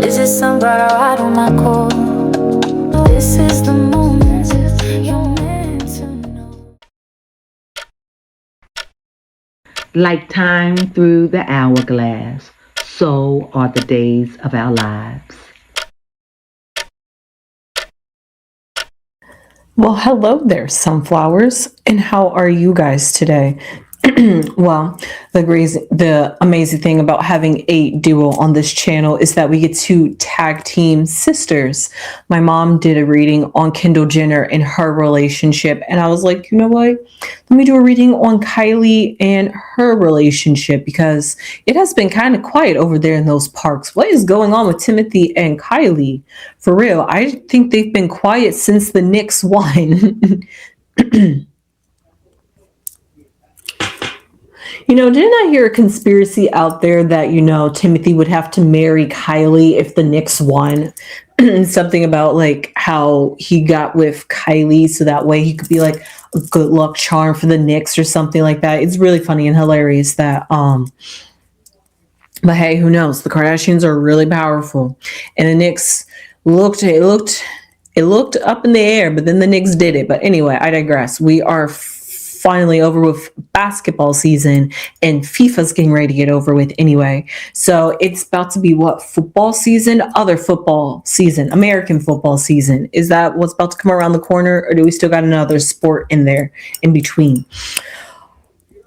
Is it somebody right on my core? This is the moment you're meant to know. Like time through the hourglass, so are the days of our lives. Well, hello there, sunflowers, and how are you guys today? Well, the amazing thing about having a duo on this channel is that we get to tag team sisters. My mom did a reading on Kendall Jenner and her relationship, and I was like, you know what? Let me do a reading on Kylie and her relationship because it has been kind of quiet over there in those parks. What is going on with Timothee and Kylie? For real, I think they've been quiet since the Knicks won. Didn't I hear a conspiracy out there that, Timothy would have to marry Kylie if the Knicks won? Something about like how he got with Kylie so that way he could be like a good luck charm for the Knicks or something like that. It's really funny and hilarious that but hey, who knows? The Kardashians are really powerful. And the Knicks looked up in the air, but then the Knicks did it. But anyway, I digress. We are finally over with basketball season and FIFA's getting ready to get over with anyway. So it's about to be what, football season? Other football season, American football season. Is that what's about to come around the corner, or do we still got another sport in there in between?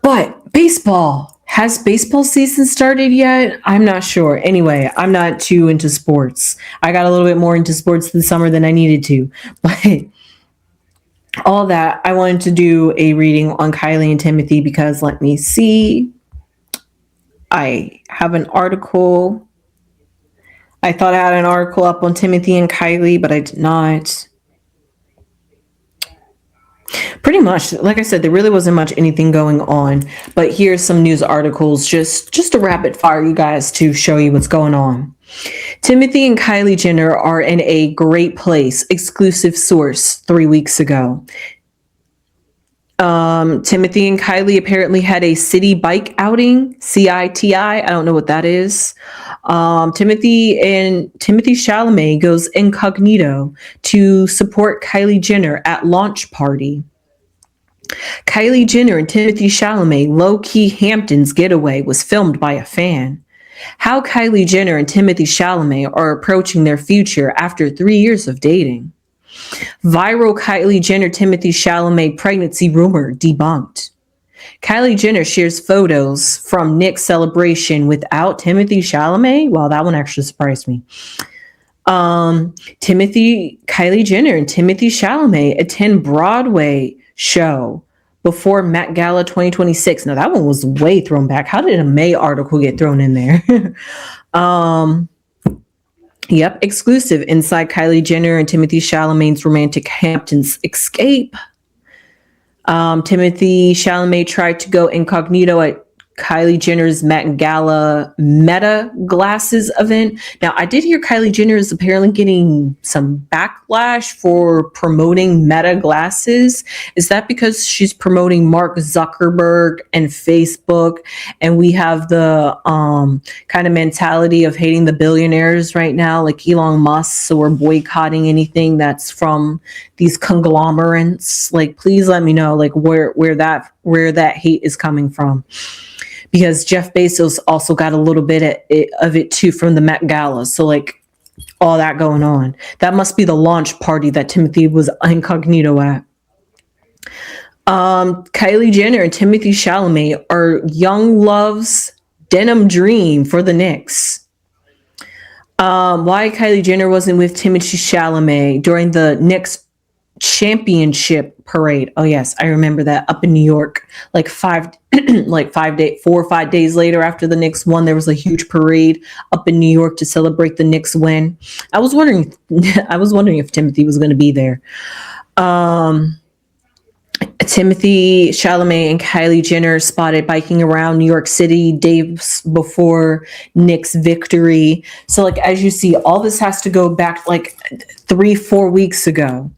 But baseball. Has baseball season started yet? I'm not sure. Anyway, I'm not too into sports. I got a little bit more into sports this summer than I needed to. But all that, I wanted to do a reading on Kylie and Timothee because let me see. I have an article. I thought I had an article up on Timothee and Kylie, but I did not. Pretty much, like I said, there really wasn't much anything going on, but here's some news articles just to rapid fire you guys to show you what's going on. Timothee and Kylie Jenner are in a great place, exclusive source 3 weeks ago. Timothee and Kylie apparently had a city bike outing, CITI. I don't know what that is. Timothee Chalamet goes incognito to support Kylie Jenner at launch party. Kylie Jenner and Timothee Chalamet low-key Hamptons getaway was filmed by a fan. How Kylie Jenner and Timothee Chalamet are approaching their future after 3 years of dating. Viral Kylie Jenner Timothee Chalamet pregnancy rumor debunked. Kylie Jenner shares photos from Nick's celebration without Timothee Chalamet. Wow, that one actually surprised me. Kylie Jenner and Timothee Chalamet attend Broadway show before Met Gala 2026. Now that one was way thrown back. How did a May article get thrown in there? Yep, exclusive inside Kylie Jenner and Timothee Chalamet's romantic Hamptons escape. Timothee Chalamet tried to go incognito at Kylie Jenner's Met Gala Meta Glasses event. Now, I did hear Kylie Jenner is apparently getting some backlash for promoting Meta Glasses. Is that because she's promoting Mark Zuckerberg and Facebook, and we have the kind of mentality of hating the billionaires right now, like Elon Musk, so we're boycotting anything that's from these conglomerates? Like, please let me know, like, where that hate is coming from. Because Jeff Bezos also got a little bit of it too from the Met Gala. So like all that going on. That must be the launch party that Timothee was incognito at. Kylie Jenner and Timothee Chalamet are young love's denim dream for the Knicks. Why Kylie Jenner wasn't with Timothee Chalamet during the Knicks championship parade. Oh yes, I remember that, up in New York. Like 4 or 5 days later after the Knicks won, there was a huge parade up in New York to celebrate the Knicks win. I was wondering if Timothee was going to be there. Timothee Chalamet and Kylie Jenner spotted biking around New York City days before Knicks victory. So like, as you see, all this has to go back like 3-4 weeks ago.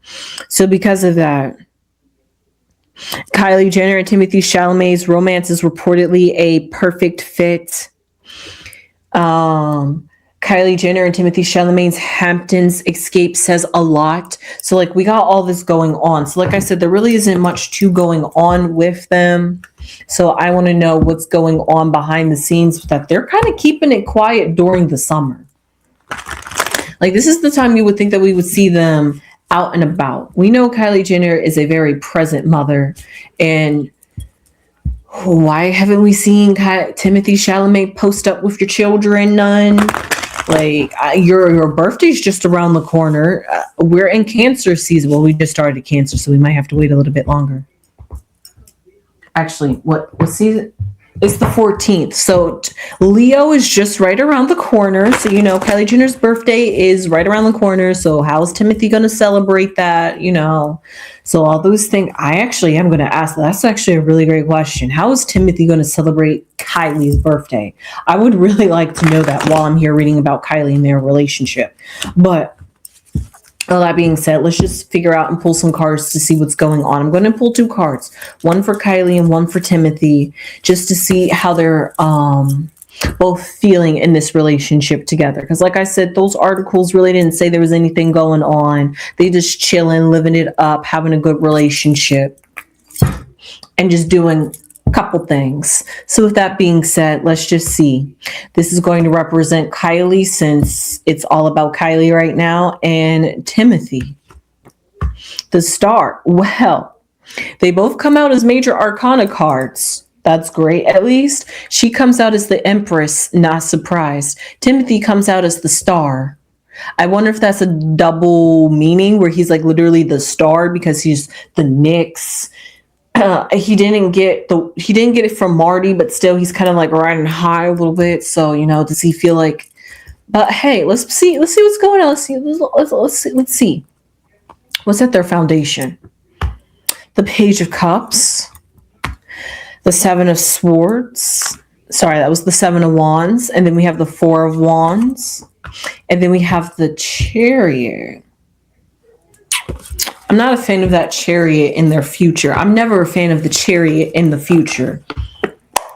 So because of that, Kylie Jenner and Timothee Chalamet's romance is reportedly a perfect fit. Kylie Jenner and Timothee Chalamet's Hamptons escape says a lot. So like we got all this going on. So like I said, there really isn't much to going on with them. So I want to know what's going on behind the scenes, that they're kind of keeping it quiet during the summer. Like this is the time you would think that we would see them out and about. We know Kylie Jenner is a very present mother, and why haven't we seen Timothee Chalamet post up with your children? None. Like your birthday's just around the corner. We're in Cancer season. Well, we just started Cancer, so we might have to wait a little bit longer. Actually, what season? It's the 14th. So Leo is just right around the corner. So, you know, Kylie Jenner's birthday is right around the corner. So how's Timothee going to celebrate that? You know, so all those things, I actually am going to ask. That's actually a really great question. How is Timothee going to celebrate Kylie's birthday? I would really like to know that while I'm here reading about Kylie and their relationship. But all that being said, let's just figure out and pull some cards to see what's going on. I'm going to pull 2 cards, one for Kylie and one for Timothee, just to see how they're both feeling in this relationship together. Because like I said, those articles really didn't say there was anything going on. They just chilling, living it up, having a good relationship, and just doing couple things. So with that being said, let's just see. This is going to represent Kylie, since it's all about Kylie right now, and Timothee, the Star. Well, they both come out as major arcana cards. That's great. At least she comes out as the Empress, not surprised. Timothee comes out as the Star. I wonder if that's a double meaning, where he's like literally the star because he's the Knicks. He didn't get it from Marty, but still he's kind of like riding high a little bit. So, you know, does he feel like, but hey, let's see what's going on. Let's see what's at their foundation. The Page of Cups, the 7 of Swords. Sorry, that was the 7 of Wands. And then we have the 4 of Wands. And then we have the Chariot. I'm not a fan of that Chariot in their future. I'm never a fan of the Chariot in the future.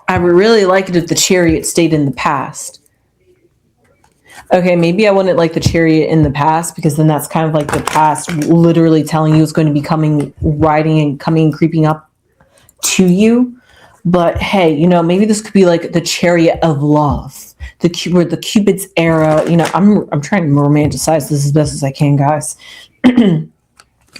I would really like it if the Chariot stayed in the past. Okay, maybe I wouldn't like the Chariot in the past, because then that's kind of like the past literally telling you it's going to be coming, riding and coming, creeping up to you. But hey, you know, maybe this could be like the Chariot of Love, the Cupid's era. You know, I'm trying to romanticize this as best as I can, guys.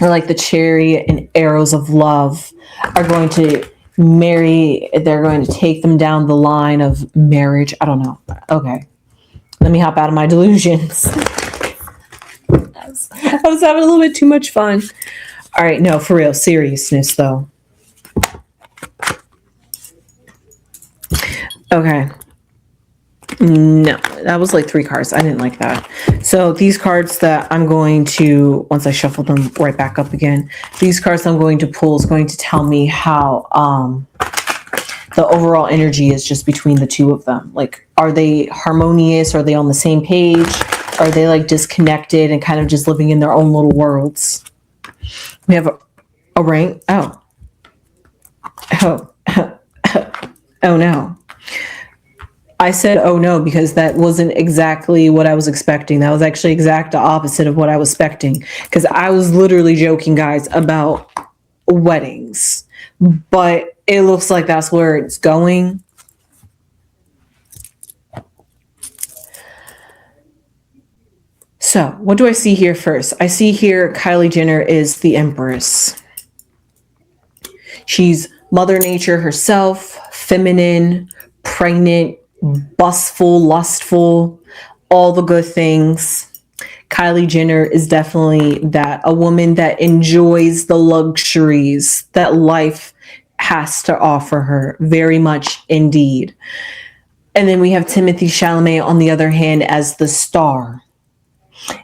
Or like the Chariot and arrows of love are going to marry. They're going to take them down the line of marriage. I don't know. Okay. Let me hop out of my delusions. I was having a little bit too much fun. All right. No, for real. Seriousness, though. Okay. No, that was like 3 cards. I didn't like that. So these cards that I'm going to, once I shuffle them right back up again, these cards I'm going to pull is going to tell me how the overall energy is just between the two of them. Like, are they harmonious? Are they on the same page? Are they like disconnected and kind of just living in their own little worlds? We have a ring. Oh, oh no. I said, oh no, because that wasn't exactly what I was expecting. That was actually exact opposite of what I was expecting. Because I was literally joking, guys, about weddings. But it looks like that's where it's going. So, what do I see here first? I see here Kylie Jenner is the Empress. She's Mother Nature herself, feminine, pregnant, bustful, lustful, all the good things. Kylie Jenner is definitely that, a woman that enjoys the luxuries that life has to offer her, very much indeed. And then we have Timothee Chalamet on the other hand as the Star.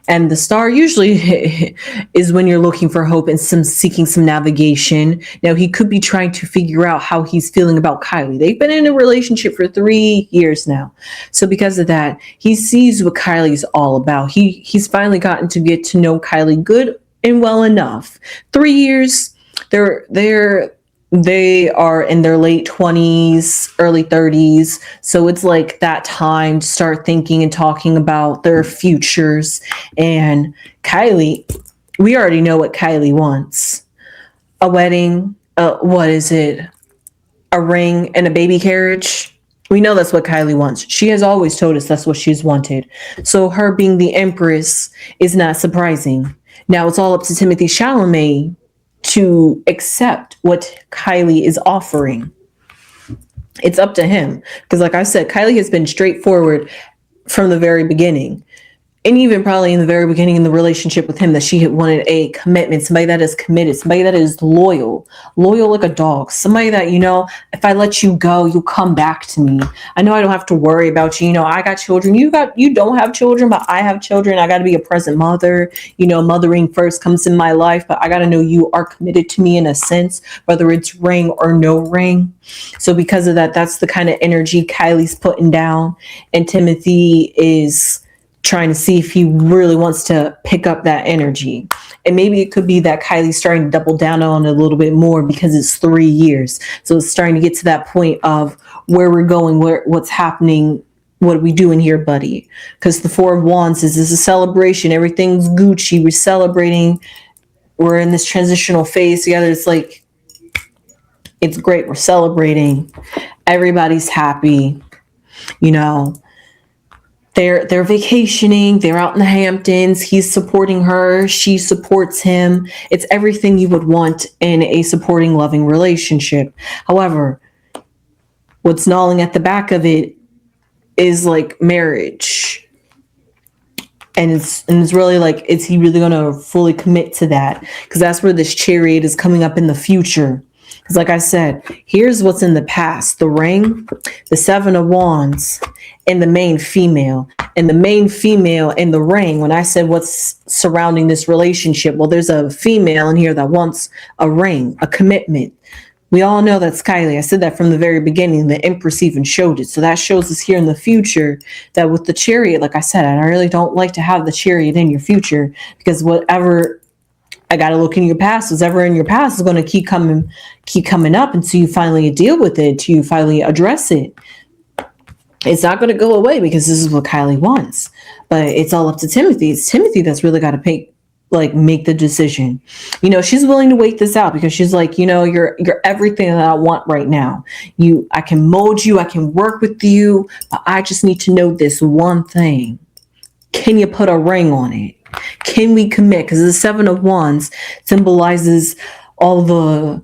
And the Star usually is when you're looking for hope and seeking some navigation. Now, he could be trying to figure out how he's feeling about Kylie. They've been in a relationship for 3 years now. So because of that, he sees what Kylie's all about. He's finally gotten to get to know Kylie good and well enough. 3 years, they're they are in their late 20s, early 30s. So it's like that time to start thinking and talking about their futures. And Kylie, we already know what Kylie wants. A wedding, what is it? A ring and a baby carriage. We know that's what Kylie wants. She has always told us that's what she's wanted. So her being the Empress is not surprising. Now it's all up to Timothee Chalamet to accept what Kylie is offering. It's up to him. Because like I said, Kylie has been straightforward from the very beginning. And even probably in the very beginning in the relationship with him, that she had wanted a commitment, somebody that is committed, somebody that is loyal like a dog, somebody that, if I let you go, you'll come back to me. I know I don't have to worry about you. I got children. You don't have children, but I have children. I got to be a present mother. Mothering first comes in my life, but I got to know you are committed to me in a sense, whether it's ring or no ring. So because of that, that's the kind of energy Kylie's putting down. And Timothee is trying to see if he really wants to pick up that energy. And maybe it could be that Kylie's starting to double down on it a little bit more because it's 3 years. So it's starting to get to that point of where we're going, what's happening, what are we doing here, buddy? Because the Four of Wands is a celebration. Everything's Gucci. We're celebrating. We're in this transitional phase together. It's like, it's great. We're celebrating. Everybody's happy. They're vacationing. They're out in the Hamptons. He's supporting her. She supports him. It's everything you would want in a supporting, loving relationship. However, what's gnawing at the back of it is like marriage. And it's really like, is he really going to fully commit to that? Because that's where this Chariot is coming up in the future. Because like I said, here's what's in the past. The ring, the Seven of Wands, and the main female. And the main female and the ring, when I said what's surrounding this relationship, well, there's a female in here that wants a ring, a commitment. We all know that's Kylie. I said that from the very beginning. The Empress even showed it. So that shows us here in the future that with the Chariot, like I said, I really don't like to have the Chariot in your future, because whatever I got to look in your past, whatever in your past is going to keep coming up until you finally deal with it, until you finally address it. It's not going to go away because this is what Kylie wants. But it's all up to Timothee. It's Timothee that's really got to make the decision. She's willing to wait this out because she's like, you're everything that I want right now. I can mold you, I can work with you, but I just need to know this one thing. Can you put a ring on it? Can we commit? Because the Seven of Wands symbolizes all the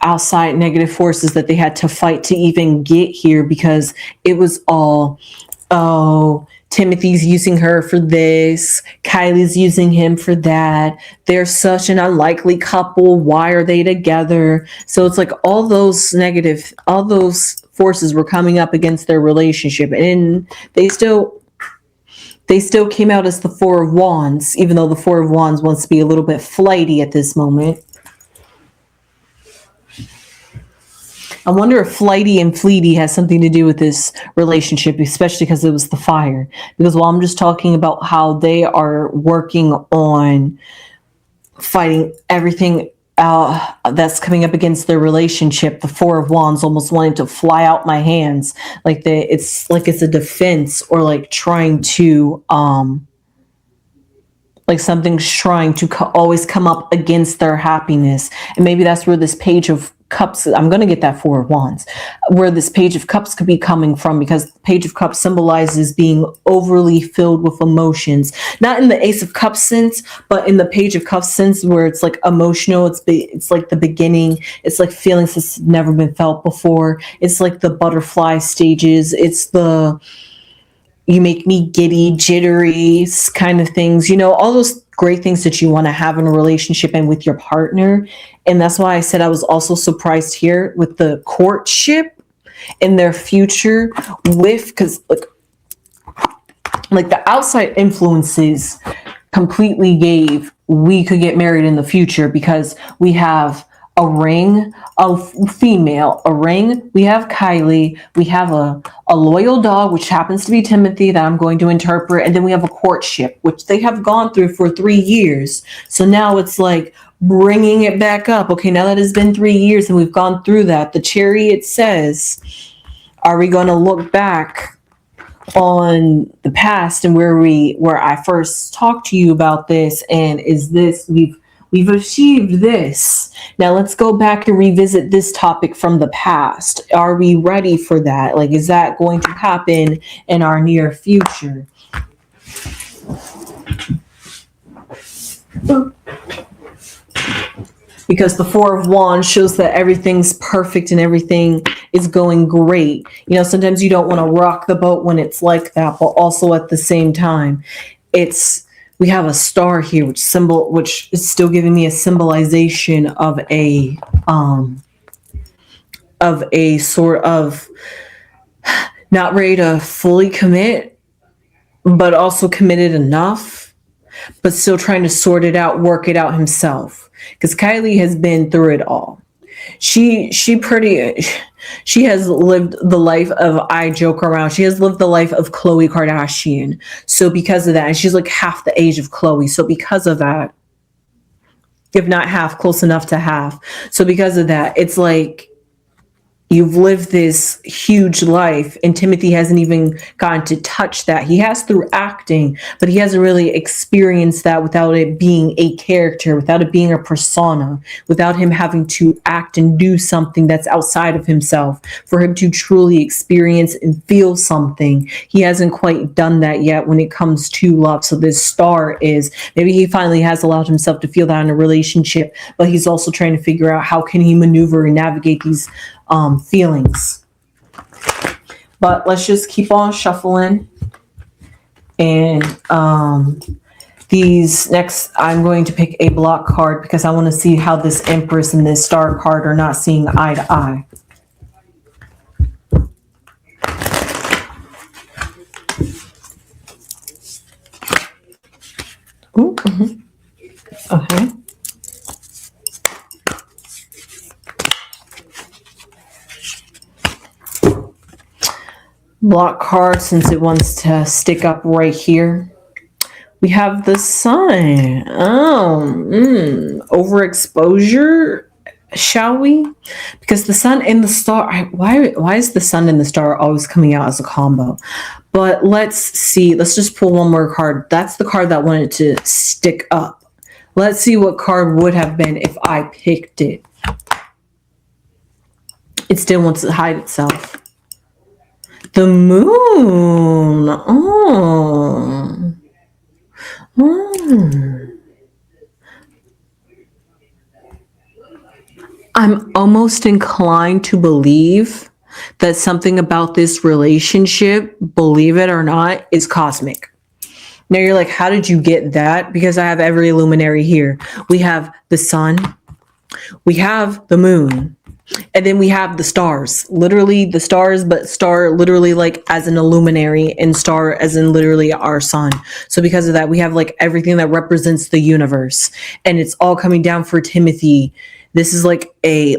outside negative forces that they had to fight to even get here, because it was all, Timothy's using her for this, Kylie's using him for that, they're such an unlikely couple, why are they together? So it's like all those forces were coming up against their relationship, and they still came out as the Four of Wands, even though the Four of Wands wants to be a little bit flighty at this moment. I wonder if flighty and fleety has something to do with this relationship, especially because it was the fire. Because while I'm just talking about how they are working on fighting everything that's coming up against their relationship, the Four of Wands almost wanting to fly out my hands. It's a defense, or like trying to, like something's trying to always come up against their happiness. And maybe that's where this Page of Cups, I'm going to get that Four of Wands, where this Page of Cups could be coming from, because the Page of Cups symbolizes being overly filled with emotions, not in the Ace of Cups sense, but in the Page of Cups sense, where it's like emotional. It's like the beginning. It's like feelings that's never been felt before. It's like the butterfly stages. It's the you make me giddy, jittery kind of things, all those great things that you want to have in a relationship and with your partner. And that's why I said I was also surprised here with the courtship in their future, because like the outside influences completely gave we could get married in the future, because we have a ring, a female, a ring. We have Kylie. We have a loyal dog, which happens to be Timothee, that I'm going to interpret. And then we have a courtship, which they have gone through for 3 years. So now it's like, bringing it back up. Okay, now that it's been 3 years and we've gone through that, the Chariot says, are we going to look back on the past and where I first talked to you about this, and is this we've achieved this. Now let's go back and revisit this topic from the past. Are we ready for that? Like, is that going to happen in our near future? Because the Four of Wands shows that everything's perfect and everything is going great. You know, sometimes you don't want to rock the boat when it's like that, but also at the same time, we have a star here, which is still giving me a symbolization of a sort of not ready to fully commit, but also committed enough, but still trying to sort it out, work it out himself. Because Kylie has been through it all. She has lived the life of, I joke around, she has lived the life of Khloe Kardashian. So because of that, and she's like half the age of Khloe. So because of that, if not half, close enough to half. So because of that, it's like, you've lived this huge life, and Timothee hasn't even gotten to touch that. He has through acting, but he hasn't really experienced that without it being a character, without it being a persona, without him having to act and do something that's outside of himself for him to truly experience and feel something. He hasn't quite done that yet when it comes to love. So this star is, maybe he finally has allowed himself to feel that in a relationship, but he's also trying to figure out how can he maneuver and navigate these feelings. But let's just keep on shuffling. And these next, I'm going to pick a block card because I want to see how this Empress and this Star card are not seeing eye to eye. Ooh, okay. Block card, since it wants to stick up right here. We have the Sun. Overexposure, shall we? Because the Sun and the Star, why is the Sun and the Star always coming out as a combo? But let's see. Let's just pull one more card. That's the card that wanted to stick up. Let's see what card would have been if I picked it. It still wants to hide itself. The Moon. I'm almost inclined to believe that something about this relationship, believe it or not, is cosmic. Now you're like, how did you get that? Because I have every luminary here. We have the Sun, we have the Moon, and then we have the stars, literally the stars, but star literally like as an illuminary, and star as in literally our sun. So because of that, we have like everything that represents the universe, and it's all coming down for Timothee. This is like a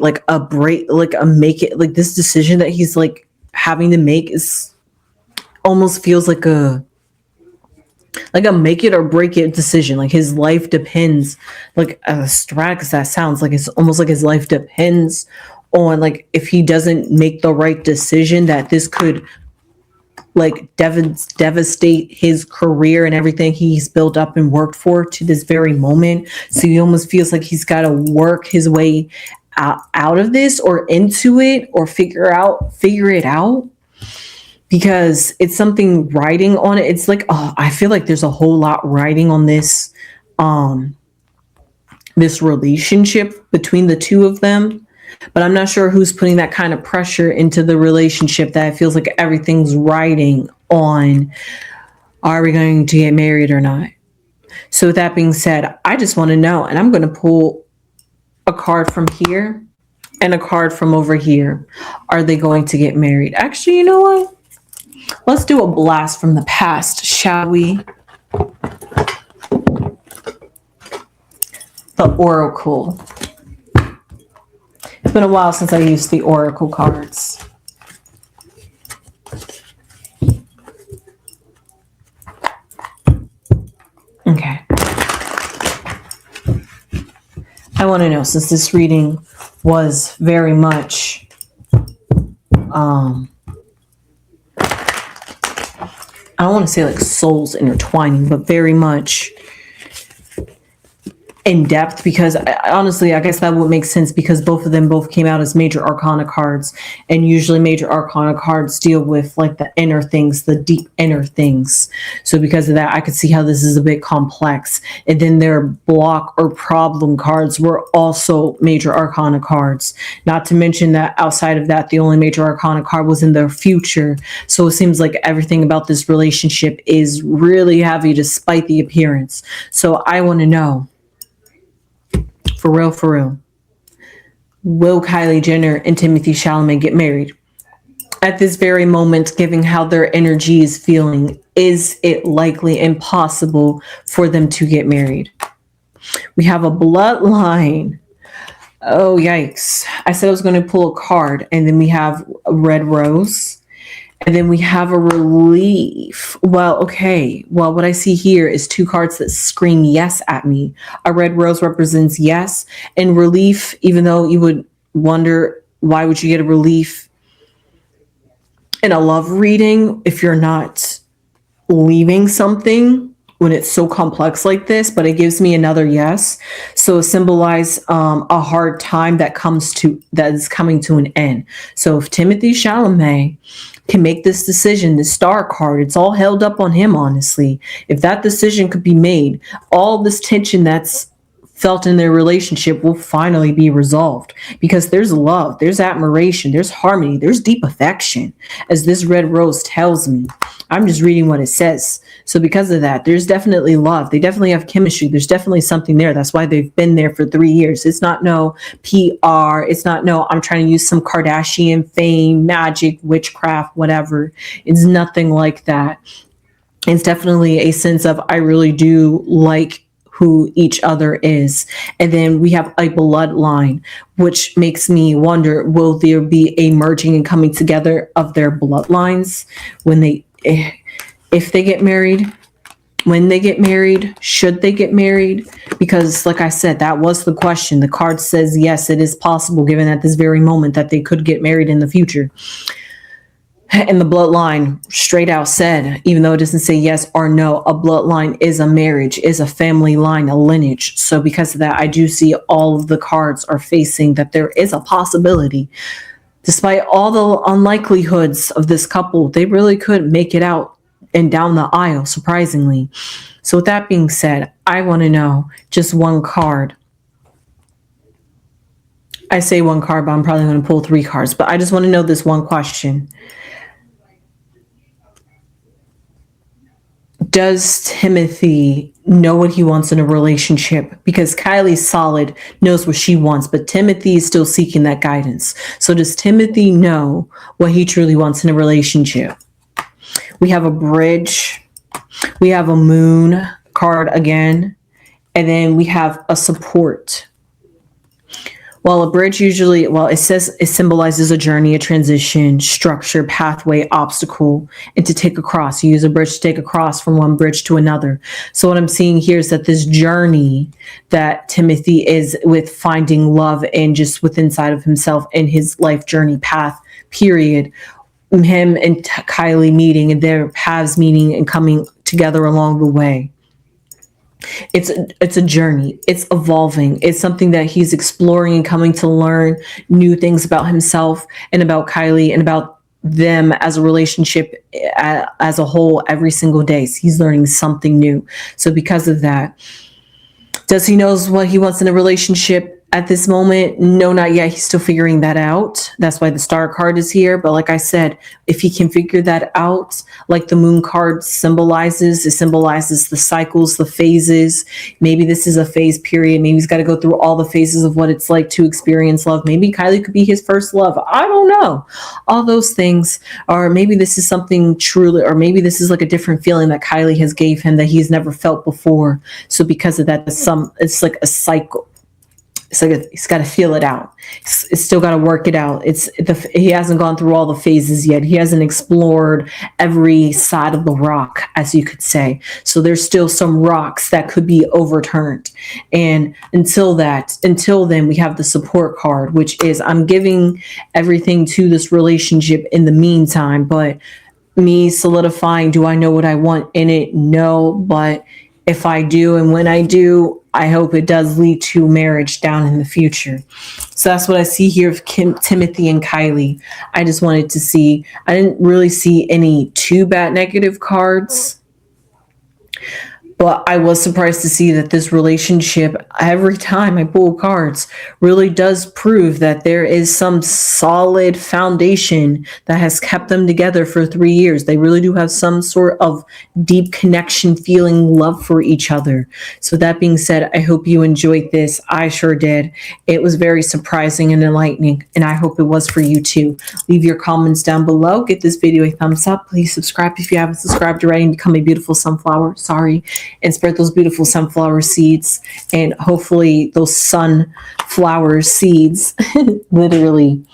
break, like a make it, like this decision that he's like having to make is almost feels like a make it or break it decision. Like his life depends, like as dramatic as that sounds, like it's almost like his life depends on, like, if he doesn't make the right decision, that this could like devastate his career and everything he's built up and worked for to this very moment. So he almost feels like he's got to work his way out of this or into it or figure it out. Because it's something riding on it. It's like, I feel like there's a whole lot riding on this, this relationship between the two of them. But I'm not sure who's putting that kind of pressure into the relationship that it feels like everything's riding on. Are we going to get married or not? So with that being said, I just want to know, and I'm going to pull a card from here and a card from over here. Are they going to get married? Actually, you know what? Let's do a blast from the past, shall we? The Oracle. It's been a while since I used the Oracle cards. Okay. I want to know, since this reading was very much I don't want to say like souls intertwining, but very much in depth, because honestly, I guess that would make sense, because both of them both came out as major arcana cards, and usually major arcana cards deal with like the inner things, the deep inner things. So because of that, I could see how this is a bit complex. And then their block or problem cards were also major arcana cards. Not to mention that outside of that, the only major arcana card was in their future. So it seems like everything about this relationship is really heavy despite the appearance. So I want to know, for real, will Kylie Jenner and Timothee Chalamet get married? At this very moment, given how their energy is feeling, is it likely impossible for them to get married? We have a bloodline. Oh, yikes. I said I was going to pull a card, and then we have a red rose. And then we have a relief. Well, okay. Well, what I see here is two cards that scream yes at me. A red rose represents yes. And relief, even though you would wonder, why would you get a relief in a love reading if you're not leaving something when it's so complex like this? But it gives me another yes. So it symbolizes a hard time that is coming to an end. So if Timothée Chalamet can make this decision, the star card, it's all held up on him, honestly. If that decision could be made, all this tension that's felt in their relationship will finally be resolved, because there's love, there's admiration, there's harmony, there's deep affection, as this red rose tells me. I'm just reading what it says. So because of that, there's definitely love. They definitely have chemistry. There's definitely something there. That's why they've been there for 3 years. It's not no PR. It's not no, I'm trying to use some Kardashian fame, magic, witchcraft, whatever. It's nothing like that. It's definitely a sense of, I really do like who each other is. And then we have a bloodline, which makes me wonder, will there be a merging and coming together of their bloodlines when if they get married, when they get married, should they get married? Because like I said, that was the question. The card says, yes, it is possible, given at this very moment, that they could get married in the future. And the bloodline straight out said, even though it doesn't say yes or no, a bloodline is a marriage, is a family line, a lineage. So because of that, I do see all of the cards are facing that there is a possibility. Despite all the unlikelihoods of this couple, they really could make it out and down the aisle, surprisingly. So with that being said, I want to know just one card. I say one card, but I'm probably going to pull 3 cards. But I just want to know this one question. Does Timothee know what he wants in a relationship? Because Kylie's solid, knows what she wants, but Timothee is still seeking that guidance. So does Timothee know what he truly wants in a relationship? We have a bridge. We have a moon card again. And then we have a support. Well, a bridge usually, it says it symbolizes a journey, a transition, structure, pathway, obstacle, and to take across. You use a bridge to take across from one bridge to another. So what I'm seeing here is that this journey that Timothee is with finding love and just with inside of himself in his life journey path, period. Him and Kylie meeting and their paths meeting and coming together along the way. It's a journey. It's evolving. It's something that he's exploring and coming to learn new things about himself and about Kylie and about them as a relationship as a whole every single day. So he's learning something new. So because of that, does he knows what he wants in a relationship at this moment? No, not yet. He's still figuring that out. That's why the star card is here. But like I said, if he can figure that out, like the moon card symbolizes, it symbolizes the cycles, the phases. Maybe this is a phase period. Maybe he's got to go through all the phases of what it's like to experience love. Maybe Kylie could be his first love. I don't know. All those things. Or maybe this is something truly, or maybe this is like a different feeling that Kylie has gave him that he's never felt before. So because of that, it's like a cycle. He's got to feel it out. It's still got to work it out. He hasn't gone through all the phases yet. He hasn't explored every side of the rock, as you could say. So there's still some rocks that could be overturned. And until then, we have the support card, which is I'm giving everything to this relationship in the meantime, but me solidifying, do I know what I want in it? No, but if I do, and when I do, I hope it does lead to marriage down in the future. So that's what I see here of Timothy and Kylie. I just wanted to see, I didn't really see any too bad negative cards, but I was surprised to see that this relationship, every time I pull cards, really does prove that there is some solid foundation that has kept them together for 3 years. They really do have some sort of deep connection, feeling love for each other. So that being said, I hope you enjoyed this. I sure did. It was very surprising and enlightening, and I hope it was for you too. Leave your comments down below. Give this video a thumbs up. Please subscribe if you haven't subscribed already and become a beautiful sunflower. And spread those beautiful sunflower seeds, and hopefully those sunflower seeds literally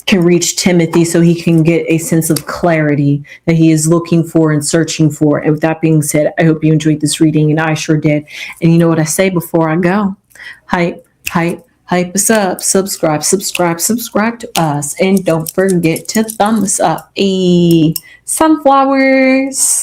can reach Timothy so he can get a sense of clarity that he is looking for and searching for. And with that being said, I hope you enjoyed this reading, and I sure did. And you know what I say before I go? Hype us up, subscribe to us, and don't forget to thumb us up. Sunflowers.